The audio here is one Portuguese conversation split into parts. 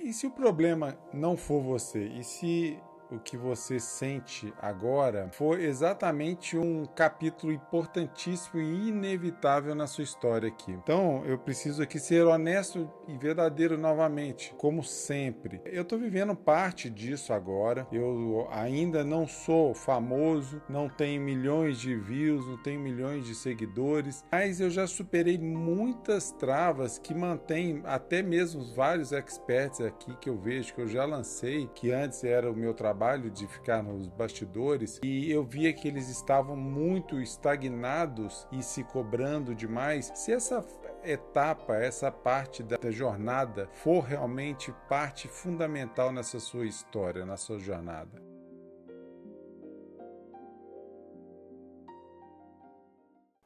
E se o problema não for você? E se o que você sente agora for exatamente um capítulo importantíssimo e inevitável na sua história aqui? Então, eu preciso aqui ser honesto e verdadeiro novamente, como sempre. Eu estou vivendo parte disso agora. Eu ainda não sou famoso, não tenho milhões de views, não tenho milhões de seguidores, mas eu já superei muitas travas que mantêm até mesmo vários experts aqui que eu vejo, que eu já lancei, que antes era o meu trabalho de ficar nos bastidores, e eu via que eles estavam muito estagnados e se cobrando demais. Se essa etapa, essa parte da jornada for realmente parte fundamental nessa sua história, na sua jornada.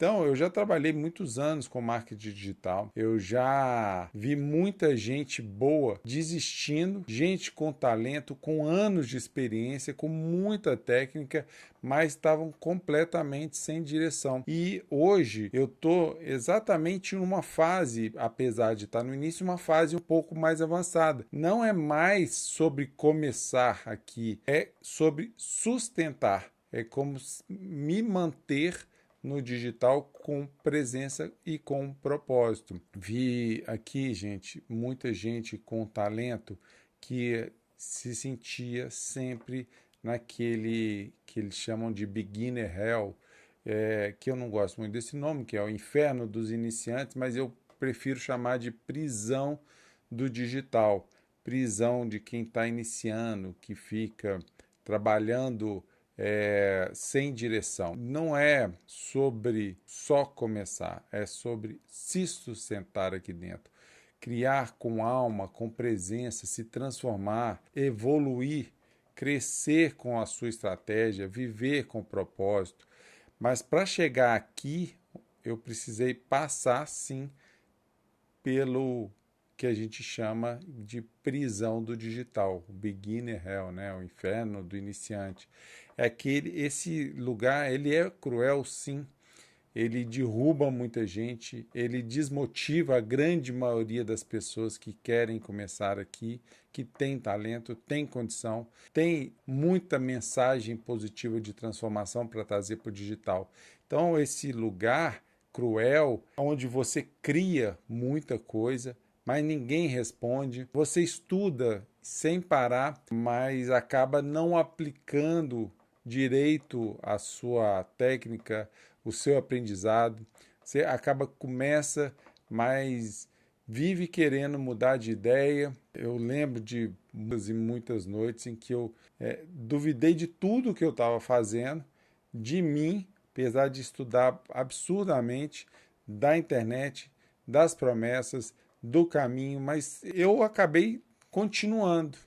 Então, eu já trabalhei muitos anos com marketing digital, eu já vi muita gente boa desistindo, gente com talento, com anos de experiência, com muita técnica, mas estavam completamente sem direção. E hoje eu estou exatamente em uma fase, apesar de estar no início, uma fase um pouco mais avançada. Não é mais sobre começar aqui, é sobre sustentar, é como me manter no digital com presença e com propósito. Vi aqui, gente, muita gente com talento que se sentia sempre naquele que eles chamam de beginner hell, que eu não gosto muito desse nome, que é o inferno dos iniciantes, mas eu prefiro chamar de prisão do digital, prisão de quem está iniciando, que fica trabalhando sem direção. Não é sobre só começar, é sobre se sustentar aqui dentro. Criar com alma, com presença, se transformar, evoluir, crescer com a sua estratégia, viver com propósito. Mas para chegar aqui, eu precisei passar sim pelo que a gente chama de prisão do digital, o beginner hell, né? O inferno do iniciante. Esse lugar, ele é cruel, sim. Ele derruba muita gente, ele desmotiva a grande maioria das pessoas que querem começar aqui, que tem talento, tem condição, tem muita mensagem positiva de transformação para trazer para o digital. Então, esse lugar cruel, onde você cria muita coisa, mas ninguém responde. Você estuda sem parar, mas acaba não aplicando direito a sua técnica, o seu aprendizado. Você começa, mas vive querendo mudar de ideia. Eu lembro de muitas noites em que eu duvidei de tudo que eu estava fazendo, de mim, apesar de estudar absurdamente, da internet, das promessas, do caminho, mas eu acabei continuando,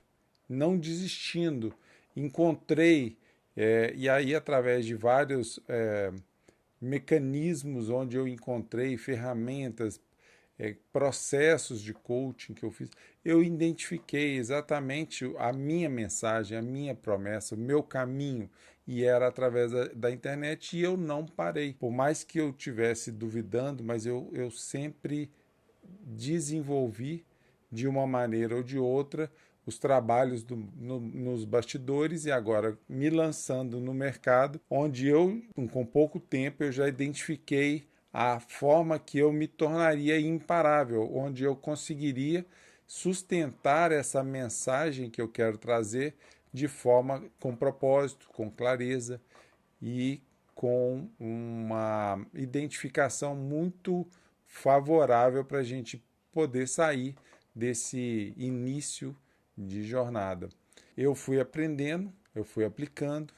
não desistindo. Encontrei, e aí através de vários mecanismos onde eu encontrei ferramentas, processos de coaching que eu fiz, eu identifiquei exatamente a minha mensagem, a minha promessa, o meu caminho, e era através da internet, e eu não parei. Por mais que eu estivesse duvidando, mas eu sempre desenvolvi de uma maneira ou de outra os trabalhos nos bastidores, e agora me lançando no mercado, onde eu, com pouco tempo, eu já identifiquei a forma que eu me tornaria imparável, onde eu conseguiria sustentar essa mensagem que eu quero trazer de forma com propósito, com clareza e com uma identificação muito favorável para a gente poder sair desse início de jornada. Eu fui aprendendo, eu fui aplicando,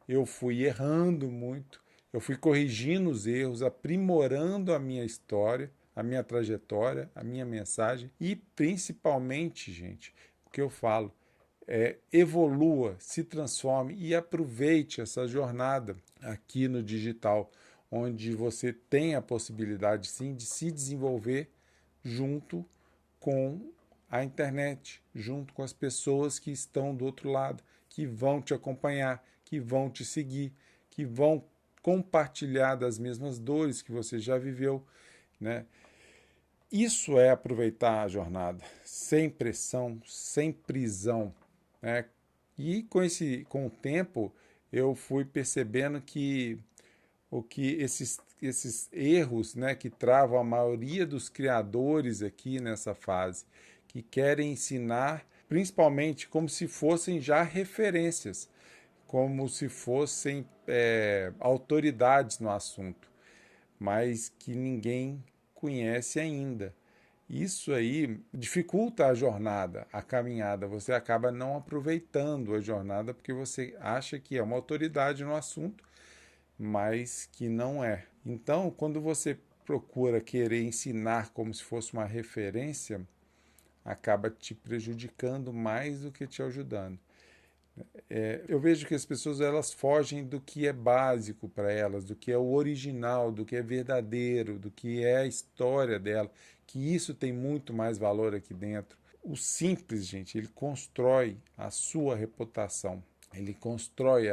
eu fui errando muito, eu fui corrigindo os erros, aprimorando a minha história, a minha trajetória, a minha mensagem e principalmente, gente, o que eu falo, evolua, se transforme e aproveite essa jornada aqui no digital, onde você tem a possibilidade sim de se desenvolver junto com a internet, junto com as pessoas que estão do outro lado, que vão te acompanhar, que vão te seguir, que vão compartilhar das mesmas dores que você já viveu, né? Isso é aproveitar a jornada, sem pressão, sem prisão, né? E com o tempo eu fui percebendo que esses erros, né, que travam a maioria dos criadores aqui nessa fase, que querem ensinar principalmente como se fossem já referências, como se fossem autoridades no assunto, mas que ninguém conhece ainda. Isso aí dificulta a jornada, a caminhada. Você acaba não aproveitando a jornada porque você acha que é uma autoridade no assunto, mas que não é. Então, quando você procura querer ensinar como se fosse uma referência, acaba te prejudicando mais do que te ajudando. Eu vejo que as pessoas elas fogem do que é básico para elas, do que é o original, do que é verdadeiro, do que é a história dela, que isso tem muito mais valor aqui dentro. O simples, gente, ele constrói a sua reputação, ele constrói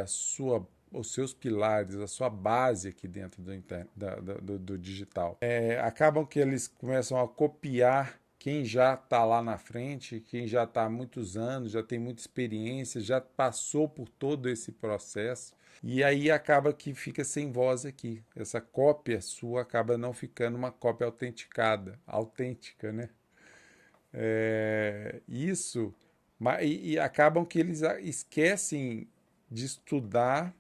os seus pilares, a sua base aqui dentro do digital. Acabam que eles começam a copiar quem já está lá na frente, quem já está há muitos anos, já tem muita experiência, já passou por todo esse processo, e aí acaba que fica sem voz aqui. Essa cópia sua acaba não ficando uma cópia autenticada, autêntica, né? Isso, e acabam que eles esquecem de estudar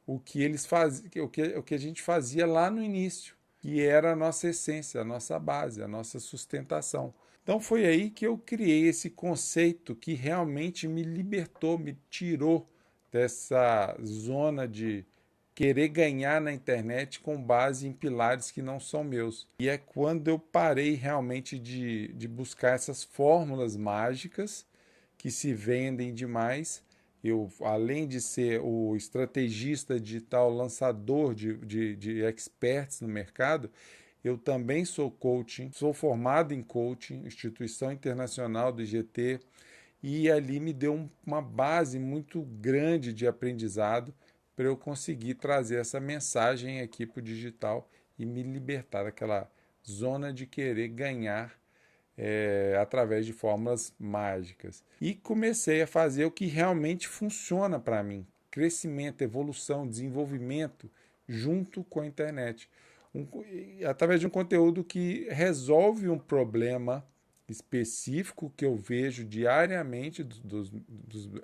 o que eles faziam, o que a gente fazia lá no início, que era a nossa essência, a nossa base, a nossa sustentação. Então foi aí que eu criei esse conceito que realmente me libertou, me tirou dessa zona de querer ganhar na internet com base em pilares que não são meus. E é quando eu parei realmente de buscar essas fórmulas mágicas que se vendem demais. Eu, além de ser o estrategista digital, lançador de experts no mercado, eu também sou coaching, sou formado em coaching, instituição internacional do IGT, e ali me deu uma base muito grande de aprendizado para eu conseguir trazer essa mensagem aqui para o digital e me libertar daquela zona de querer ganhar através de fórmulas mágicas. E comecei a fazer o que realmente funciona para mim: crescimento, evolução, desenvolvimento junto com a internet. Através de um conteúdo que resolve um problema específico que eu vejo diariamente dos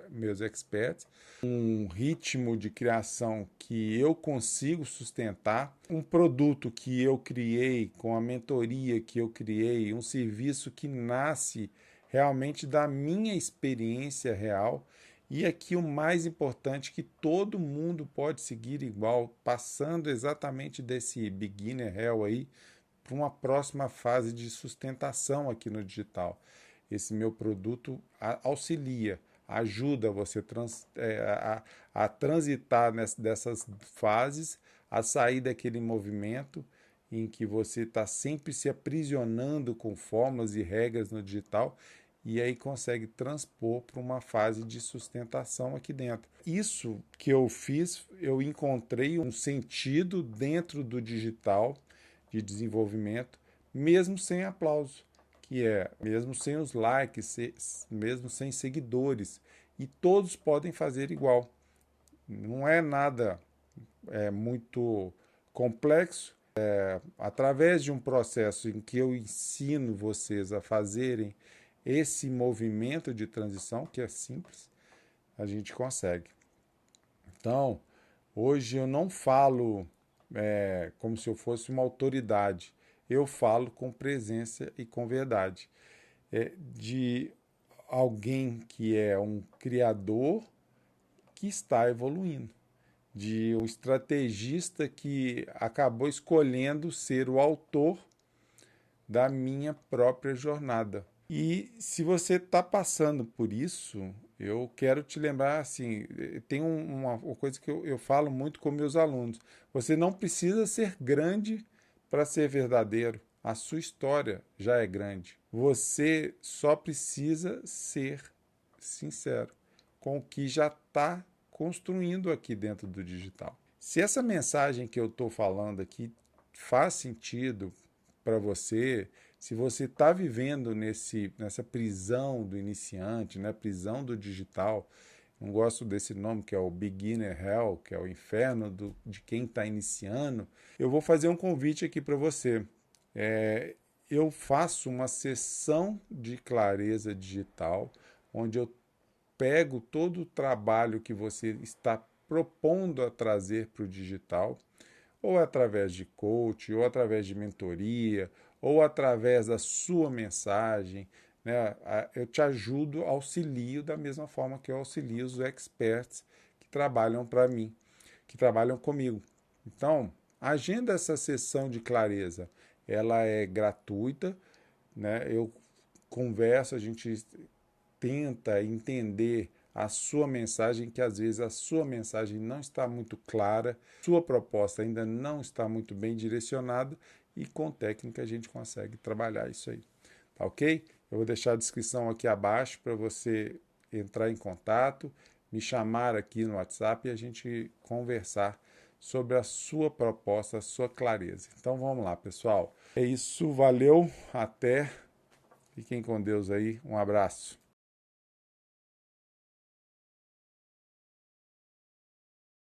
meus experts, um ritmo de criação que eu consigo sustentar, um produto que eu criei com a mentoria que eu criei, um serviço que nasce realmente da minha experiência real. E aqui o mais importante, que todo mundo pode seguir igual, passando exatamente desse beginner hell aí para uma próxima fase de sustentação aqui no digital. Esse meu produto auxilia, ajuda você a transitar dessas fases, a sair daquele movimento em que você está sempre se aprisionando com fórmulas e regras no digital, e aí consegue transpor para uma fase de sustentação aqui dentro. Isso que eu fiz, eu encontrei um sentido dentro do digital de desenvolvimento, mesmo sem aplauso, que é mesmo sem os likes, mesmo sem seguidores, e todos podem fazer igual. Não é nada muito complexo. Através de um processo em que eu ensino vocês a fazerem esse movimento de transição, que é simples, a gente consegue. Então, hoje eu não falo como se eu fosse uma autoridade. Eu falo com presença e com verdade. De alguém que é um criador que está evoluindo. De um estrategista que acabou escolhendo ser o autor da minha própria jornada. E se você está passando por isso, eu quero te lembrar, assim, tem uma coisa que eu falo muito com meus alunos: você não precisa ser grande para ser verdadeiro. A sua história já é grande. Você só precisa ser sincero com o que já está construindo aqui dentro do digital. Se essa mensagem que eu estou falando aqui faz sentido para você, Se você está vivendo nessa prisão do iniciante, né, prisão do digital, não gosto desse nome, que é o Beginner Hell, que é o inferno de quem está iniciando, eu vou fazer um convite aqui para você. Eu faço uma sessão de clareza digital, onde eu pego todo o trabalho que você está propondo a trazer para o digital, ou através de coach, ou através de mentoria, ou através da sua mensagem, né? Eu te ajudo, auxilio da mesma forma que eu auxilio os experts que trabalham para mim, que trabalham comigo. Então, agenda essa sessão de clareza. Ela é gratuita, né? Eu converso, a gente tenta entender a sua mensagem, que às vezes a sua mensagem não está muito clara, sua proposta ainda não está muito bem direcionada, e com técnica a gente consegue trabalhar isso aí. Tá ok? Eu vou deixar a descrição aqui abaixo para você entrar em contato, me chamar aqui no WhatsApp e a gente conversar sobre a sua proposta, a sua clareza. Então vamos lá, pessoal. É isso, valeu, até. Fiquem com Deus aí, um abraço.